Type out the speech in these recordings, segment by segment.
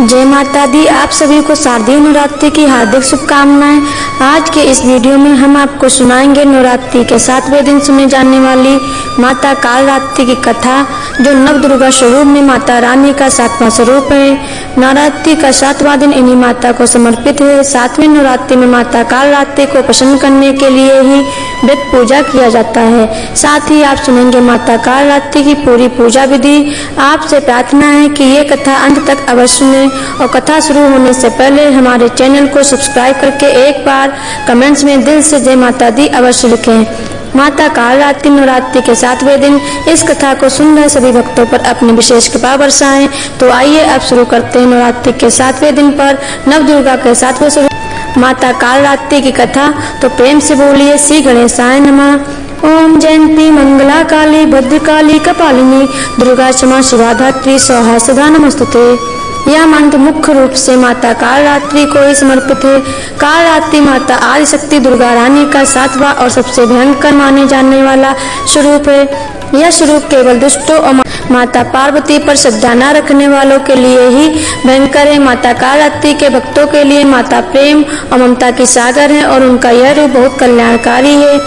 जय माता दी। आप सभी को शारदीय नवरात्रि की हार्दिक शुभकामनाएं। आज के इस वीडियो में हम आपको सुनाएंगे नवरात्रि के 7वें दिन सुने जाने वाली माता कालरात्रि की कथा, जो नव दुर्गा स्वरूप में माता रानी का 7वां स्वरूप है। नवरात्रि का 7वां दिन इन्हीं माता को समर्पित है। 7वें नवरात्रि में माता कालरात्रि को प्रसन्न करने के लिए ही व्रत पूजा किया जाता है। साथ ही आप सुनेंगे माता कालरात्रि की पूरी पूजा विधि। आपसे प्रार्थना है कि ये कथा अंत तक अवश्य सुने और कथा शुरू होने से पहले हमारे चैनल को सब्सक्राइब करके एक बार कमेंट्स में दिल से जय माता दी अवश्य लिखें। माता कालरात्रि नवरात्रि के 7वें दिन इस कथा को सुन रहे सभी भक्तों पर अपनी विशेष कृपा बरसाएं। तो आइए अब शुरू करते हैं नवरात्रि के 7वें दिन पर नव दुर्गा के 7वें स्वरूप माता कालरात्रि की कथा। तो प्रेम से बोलिए श्री गणेशाय नमः। ओम जयंती मंगला काली भद्रकाली कपालिनी दुर्गा क्षमा शिवा धात्री स्वाहा सदा नमस्तुते। यह मंत्र मुख्य रूप से माता कालरात्रि को ही समर्पित है। कालरात्रि माता आदिशक्ति दुर्गा रानी का 7वां और सबसे भयंकर माने जाने वाला स्वरूप है। यह स्वरूप केवल दुष्टों और माता पार्वती पर श्रद्धा न रखने वालों के लिए ही भयंकर है। माता कालरात्रि के भक्तों के लिए माता प्रेम और ममता की सागर है और उनका यह रूप बहुत कल्याणकारी है।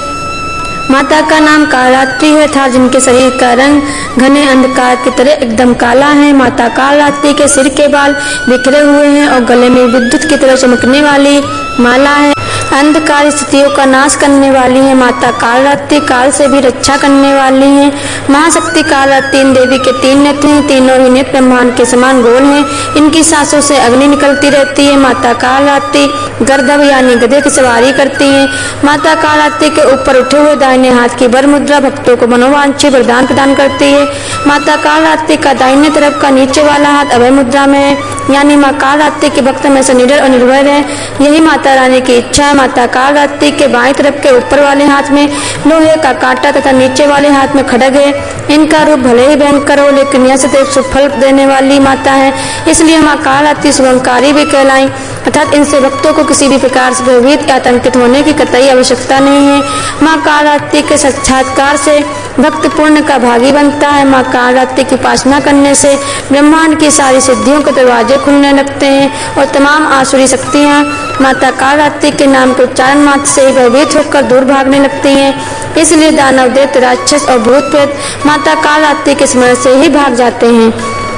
माता का नाम कालरात्रि है था, जिनके शरीर का रंग घने अंधकार की तरह एकदम काला है। माता कालरात्रि के सिर के बाल बिखरे हुए हैं और गले में विद्युत की तरह चमकने वाली माला है। अंधकार स्थितियों का नाश करने वाली है। माता कालरात्रि काल से भी रक्षा करने वाली है। महाशक्ति कालरात्रि इन देवी के 3 नेत्र हैं। तीनों ही नेत्र ब्रह्मांड के समान गोल हैं। इनकी सांसों से अग्नि निकलती रहती है। माता कालरात्रि गर्दभ यानी गधे की सवारी करती है। माता कालरात्रि के ऊपर उठे हुए दाहिने हाथ की वर मुद्रा भक्तों को मनोवांछित वरदान प्रदान करती है। माता कालरात्रि का दाहिने तरफ का नीचे वाला हाथ अभय मुद्रा में है, यानी माँ कालरात्रि के भक्त में से निडर और निर्भय है। यही माता रानी की इच्छा है। माता कालरात्रि के बाएं तरफ के ऊपर वाले हाथ में लोहे का कांटा तथा नीचे वाले हाथ में खड्ग है। इनका रूप भले ही भयंकर हो, लेकिन यह सदैव सुफल देने वाली माता है, इसलिए माँ कालरात्रि शुभंकारी भी कहलाई। अर्थात इनसे भक्तों को किसी भी प्रकार से भयभीत या आतंकित होने की कतई आवश्यकता नहीं है। माँ कालरात्रि के साक्षात्कार से भक्त पुण्य का भागी बनता है। माँ कालरात्रि की उपासना करने से ब्रह्मांड की सारी सिद्धियों के दरवाजे खुलने लगते हैं और तमाम आसुरी शक्तियाँ माता कालरात्रि के नाम के उच्चारण मात्र से ही भयभीत होकर दूर भागने लगती हैं। इसलिए दानव दैत्य राक्षस और भूत प्रेत माता कालरात्रि के स्मरण से ही भाग जाते हैं।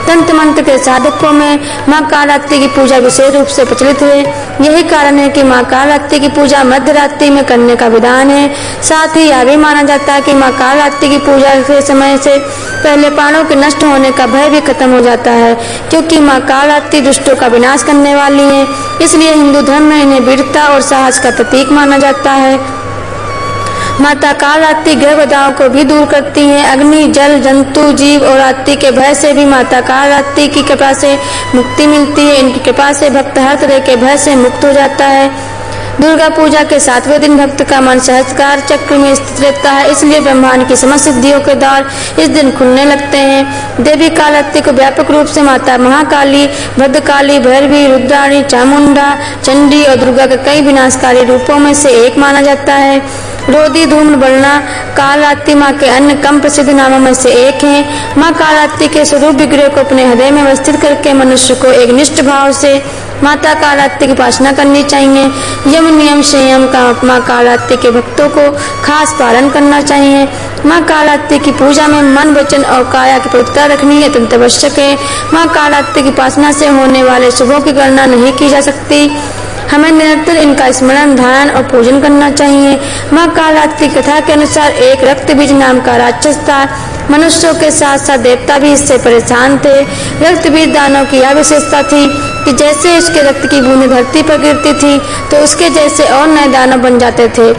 तंत्र मंत्र के साधकों में माँ कालरात्रि की पूजा विशेष रूप से प्रचलित है। यही कारण है कि माँ कालरात्रि की पूजा मध्य रात्रि में करने का विधान है। साथ ही यह भी माना जाता है कि माँ कालरात्रि की पूजा के समय से पहले प्राणों के नष्ट होने का भय भी खत्म हो जाता है, क्योंकि माँ कालरात्रि दुष्टों का विनाश करने वाली है। इसलिए हिंदू धर्म में इन्हें वीरता और साहस का प्रतीक माना जाता है। माता कालरात्रि ग्रह बाधाओं को भी दूर करती हैं। अग्नि, जल, जंतु, जीव और रात्रि के भय से भी माता कालरात्रि की कृपा से मुक्ति मिलती है। इनकी कृपा से भक्त हर तरह के भय से मुक्त हो जाता है। दुर्गा पूजा के 7वें दिन भक्त का मन सहस्त्रार चक्र में स्थित रहता है, इसलिए ब्रह्मांड की समस्त सिद्धियों के द्वार इस दिन खुलने लगते हैं। देवी कालरात्रि को व्यापक रूप से माता महाकाली, भद्रकाली, भैरवी, रुद्राणी, चामुंडा, चंडी और दुर्गा के कई विनाशकारी रूपों में से एक माना जाता है। रोधी, धूम्र, बलना कालरात्रि माँ के अन्य कम प्रसिद्ध नामों में से एक है। माँ कालरात्रि के स्वरूप विग्रह को अपने हृदय में अवस्थित करके मनुष्य को एक निष्ठ भाव से माता कालरात्रि की उपासना करनी चाहिए। यम नियम संयम का माँ कालरात्रि के भक्तों को खास पालन करना चाहिए। माँ कालरात्रि की पूजा में मन, वचन और काया की पवित्रता रखनी अत्यंत आवश्यक है। माँ कालरात्रि की उपासना से होने वाले शुभों की गणना नहीं की जा सकती। हमें निरंतर इनका स्मरण, ध्यान और पूजन करना चाहिए। माँ कालरात्रि कथा के अनुसार एक रक्तबीज नाम का राक्षस था। मनुष्यों के साथ साथ देवता भी इससे परेशान थे। रक्तबीज दानव की यह विशेषता थी कि जैसे उसके रक्त की बूंदें धरती पर गिरती थी तो उसके जैसे और नए दानव बन जाते थे।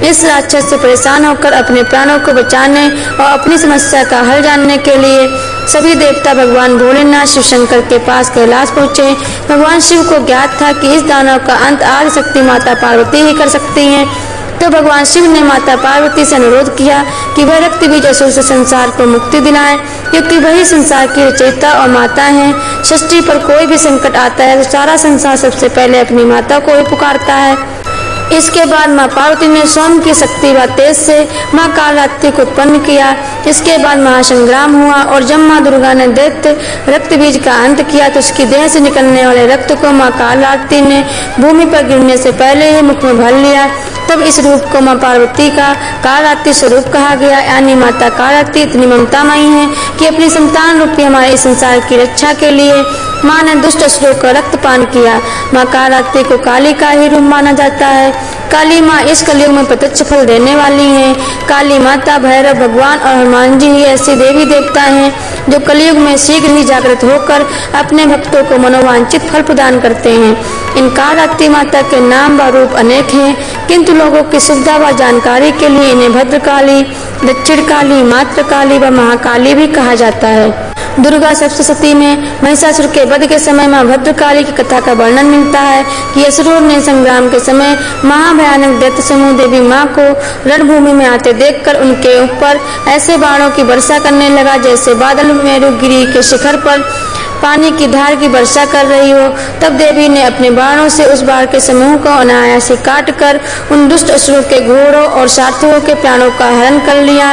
इस राक्षस से परेशान होकर अपने प्राणों को बचाने और अपनी समस्या का हल जानने के लिए सभी देवता भगवान भोलेनाथ शिव शंकर के पास कैलाश पहुँचे। भगवान शिव को ज्ञात था कि इस दानव का अंत आदिशक्ति माता पार्वती ही कर सकती हैं। तो भगवान शिव ने माता पार्वती से अनुरोध किया कि वह रक्तबीज असुर से संसार को मुक्ति दिलाएं, क्योंकि वही संसार की रचयिता और माता है। सृष्टि पर कोई भी संकट आता है तो सारा संसार सबसे पहले अपनी माता को ही पुकारता है। इसके बाद माँ पार्वती ने सोम की शक्ति व तेज से माँ कालरात्रि को उत्पन्न किया। इसके बाद महासंग्राम हुआ और जब माँ दुर्गा ने दैत्य रक्त बीज का अंत किया तो उसकी देह से निकलने वाले रक्त को माँ कालरात्रि ने भूमि पर गिरने से पहले ही मुख में भर लिया। तब इस रूप को माँ पार्वती का कालरात्रि स्वरूप कहा गया, यानी माता कालरात्रि इतनी ममतामयी है कि अपनी संतान रूपी हमारे इस संसार की रक्षा के लिए माँ ने दुष्ट असुरों का रक्तपान किया। माँ कालरात्रि को काली का ही रूप माना जाता है। काली माँ इस कलयुग में प्रत्यक्ष फल देने वाली हैं। काली माता, भैरव भगवान और हनुमान जी ही ऐसे देवी देवता हैं जो कलयुग में शीघ्र ही जागृत होकर अपने भक्तों को मनोवांछित फल प्रदान करते हैं। इन कालरात्रि माता के नाम व रूप अनेक हैं, किंतु लोगों की सुविधा व जानकारी के लिए इन्हें भद्रकाली, दक्षिण काली, मातृकाली व महाकाली भी कहा जाता है। दुर्गा सप्तशती में महिषासुर के वध के समय मां भद्रकाली की कथा का वर्णन मिलता है कि असुरों ने संग्राम के समय महाभयानक दैत्य समूह देवी मां को रणभूमि में आते देखकर उनके ऊपर ऐसे बाणों की वर्षा करने लगा जैसे बादल मेरुगिरी के शिखर पर पानी की धार की वर्षा कर रही हो। तब देवी ने अपने बाणों से उस बाण के समूह को अनायास ही काट कर उन दुष्ट असुरों के घोड़ों और सारथियों के प्राणों का हरण कर लिया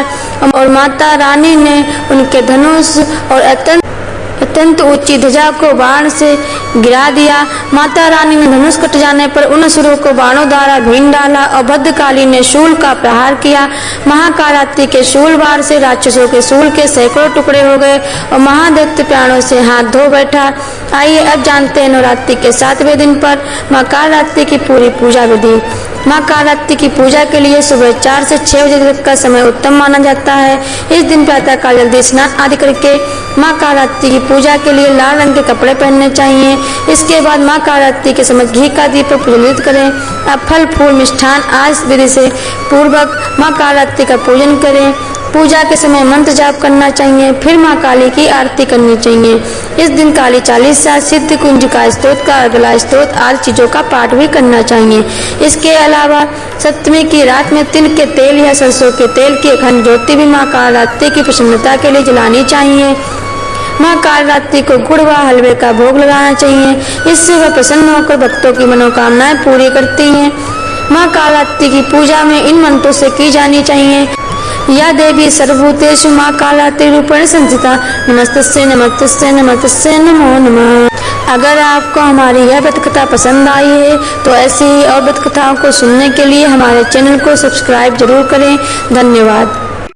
और माता रानी ने उनके धनुष और अत्यंत ऊंची ध्वजा को बाण से गिरा दिया। माता रानी ने धनुष कट जाने पर उन असुरों को बाणों द्वारा भीन डाला और भद्रकाली ने शूल का प्रहार किया। महाकालरात्रि के शूल वार से राक्षसों के शूल के सैकड़ों टुकड़े हो गए और महादैत्य प्राणों से हाथ धो बैठा। आइए अब जानते हैं नवरात्रि के 7वें दिन पर माँ कालरात्रि की पूरी पूजा विधि। माँ कालरात्रि की पूजा के लिए सुबह 4 से 6 बजे तक का समय उत्तम माना जाता है। इस दिन प्रातः काल जल्दी स्नान आदि करके माँ कालरात्रि की पूजा के लिए लाल रंग के कपड़े पहनने चाहिए। इसके बाद माँ कालरात्रि के समय घी का दीप प्रज्वलित करें। अब फल फूल मिष्ठान आज विधि से पूर्वक माँ कालरात्रि का पूजन करें। पूजा के समय मंत्र जाप करना चाहिए, फिर माँ काली की आरती करनी चाहिए। इस दिन काली चालीसा, सिद्ध कुंज का स्तोत्र का अगला स्तोत्र आदि चीजों का पाठ भी करना चाहिए। इसके अलावा सप्तमी की रात में तिल के तेल या सरसों के तेल की अखंड ज्योति भी माँ कालरात्रि की प्रसन्नता के लिए जलानी चाहिए। माँ कालरात्रि को गुड़ व हलवे का भोग लगाना चाहिए, इससे वह प्रसन्न होकर भक्तों की मनोकामनाएं पूरी करती हैं। माँ कालरात्रि की पूजा में इन मंत्रों से की जानी चाहिए। या देवी सर्वभूतेषु माँ कालरात्रि रूपेण संस्थिता, नमस्तस्यै नमस्तस्यै नमस्तस्यै नमो नमः। अगर आपको हमारी यह व्रत कथा पसंद आई है तो ऐसी ही और व्रत कथाओं को सुनने के लिए हमारे चैनल को सब्सक्राइब जरूर करें। धन्यवाद।